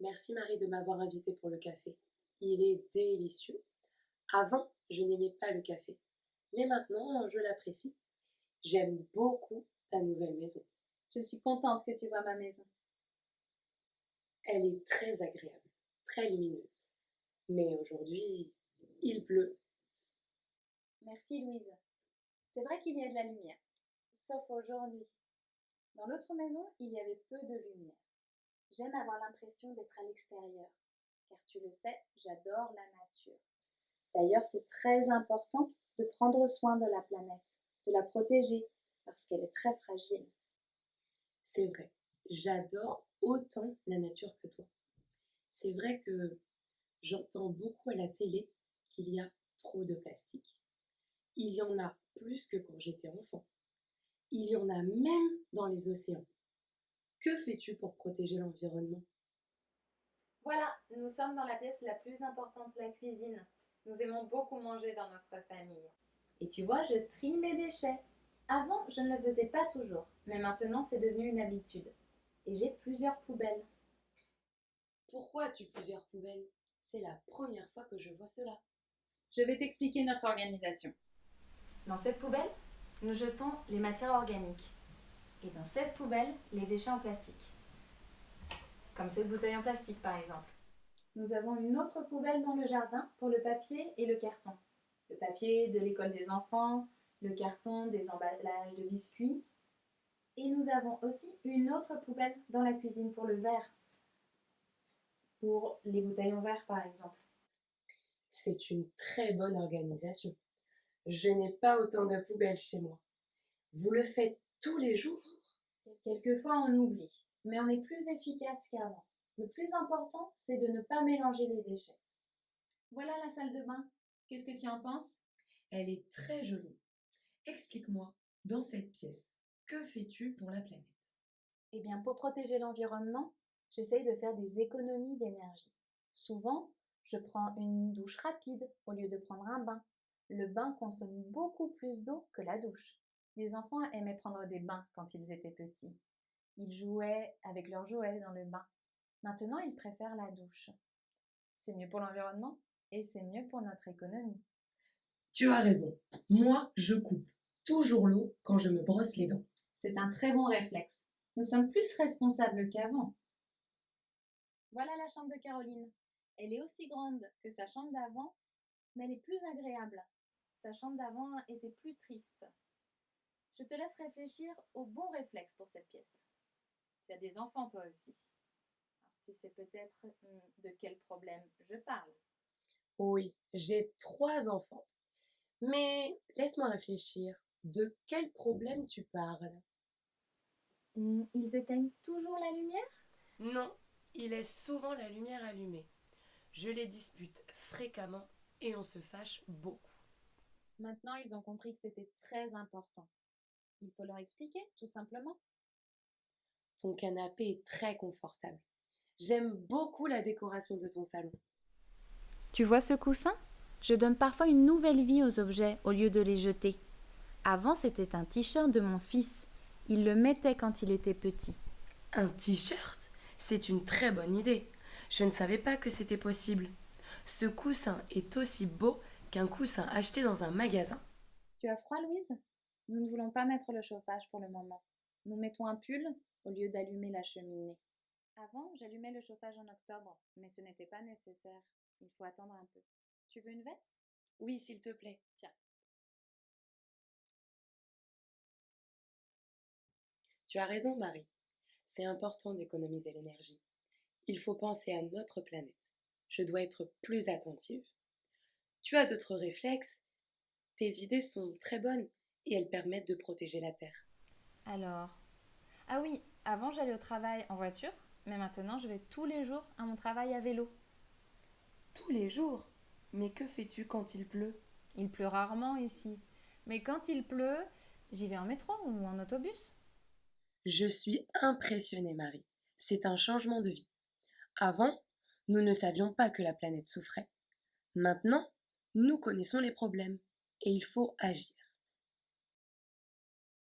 Merci Marie de m'avoir invitée pour le café. Il est délicieux. Avant, je n'aimais pas le café, mais maintenant, je l'apprécie. J'aime beaucoup ta nouvelle maison. Je suis contente que tu vois ma maison. Elle est très agréable, très lumineuse. Mais aujourd'hui, il pleut. Merci Louise. C'est vrai qu'il y a de la lumière, sauf aujourd'hui. Dans l'autre maison, il y avait peu de lumière. J'aime avoir l'impression d'être à l'extérieur, car tu le sais, j'adore la nature. D'ailleurs, c'est très important de prendre soin de la planète, de la protéger, parce qu'elle est très fragile. C'est vrai, j'adore autant la nature que toi. C'est vrai que j'entends beaucoup à la télé qu'il y a trop de plastique. Il y en a plus que quand j'étais enfant. Il y en a même dans les océans. Que fais-tu pour protéger l'environnement? Voilà, nous sommes dans la pièce la plus importante de la cuisine. Nous aimons beaucoup manger dans notre famille. Et tu vois, je trie mes déchets. Avant, je ne le faisais pas toujours, mais maintenant c'est devenu une habitude. Et j'ai plusieurs poubelles. Pourquoi as-tu plusieurs poubelles? C'est la première fois que je vois cela. Je vais t'expliquer notre organisation. Dans cette poubelle, nous jetons les matières organiques. Et dans cette poubelle, les déchets en plastique. Comme cette bouteille en plastique par exemple. Nous avons une autre poubelle dans le jardin pour le papier et le carton. Le papier de l'école des enfants, le carton des emballages de biscuits. Et nous avons aussi une autre poubelle dans la cuisine pour le verre. Pour les bouteilles en verre par exemple. C'est une très bonne organisation. Je n'ai pas autant de poubelles chez moi. Vous le faites tous les jours? Quelquefois on oublie, mais on est plus efficace qu'avant. Le plus important, c'est de ne pas mélanger les déchets. Voilà la salle de bain. Qu'est-ce que tu en penses? Elle est très jolie. Explique-moi, dans cette pièce, que fais-tu pour la planète? Eh bien, pour protéger l'environnement, j'essaye de faire des économies d'énergie. Souvent, je prends une douche rapide au lieu de prendre un bain. Le bain consomme beaucoup plus d'eau que la douche. Les enfants aimaient prendre des bains quand ils étaient petits. Ils jouaient avec leurs jouets dans le bain. Maintenant, ils préfèrent la douche. C'est mieux pour l'environnement et c'est mieux pour notre économie. Tu as raison. Moi, je coupe toujours l'eau quand je me brosse les dents. C'est un très bon réflexe. Nous sommes plus responsables qu'avant. Voilà la chambre de Caroline. Elle est aussi grande que sa chambre d'avant, mais elle est plus agréable. Sa chambre d'avant était plus triste. Je te laisse réfléchir au bon réflexe pour cette pièce. Tu as des enfants toi aussi. Alors, tu sais peut-être de quel problème je parle. Oui, j'ai 3 enfants. Mais laisse-moi réfléchir. De quel problème tu parles? Ils éteignent toujours la lumière? Non, il est souvent la lumière allumée. Je les dispute fréquemment et on se fâche beaucoup. Maintenant, ils ont compris que c'était très important. Il faut leur expliquer, tout simplement. Ton canapé est très confortable. J'aime beaucoup la décoration de ton salon. Tu vois ce coussin? Je donne parfois une nouvelle vie aux objets au lieu de les jeter. Avant, c'était un t-shirt de mon fils. Il le mettait quand il était petit. Un t-shirt? C'est une très bonne idée. Je ne savais pas que c'était possible. Ce coussin est aussi beau qu'un coussin acheté dans un magasin. Tu as froid, Louise? Nous ne voulons pas mettre le chauffage pour le moment. Nous mettons un pull au lieu d'allumer la cheminée. Avant, j'allumais le chauffage en octobre, mais ce n'était pas nécessaire. Il faut attendre un peu. Tu veux une veste? Oui, s'il te plaît. Tiens. Tu as raison, Marie. C'est important d'économiser l'énergie. Il faut penser à notre planète. Je dois être plus attentive. Tu as d'autres réflexes. Tes idées sont très bonnes et elles permettent de protéger la Terre. Alors. Ah oui, avant j'allais au travail en voiture, mais maintenant je vais tous les jours à mon travail à vélo. Tous les jours? Mais que fais-tu quand il pleut? Il pleut rarement ici, mais quand il pleut, j'y vais en métro ou en autobus. Je suis impressionnée, Marie. C'est un changement de vie. Avant, nous ne savions pas que la planète souffrait. Maintenant, nous connaissons les problèmes et il faut agir.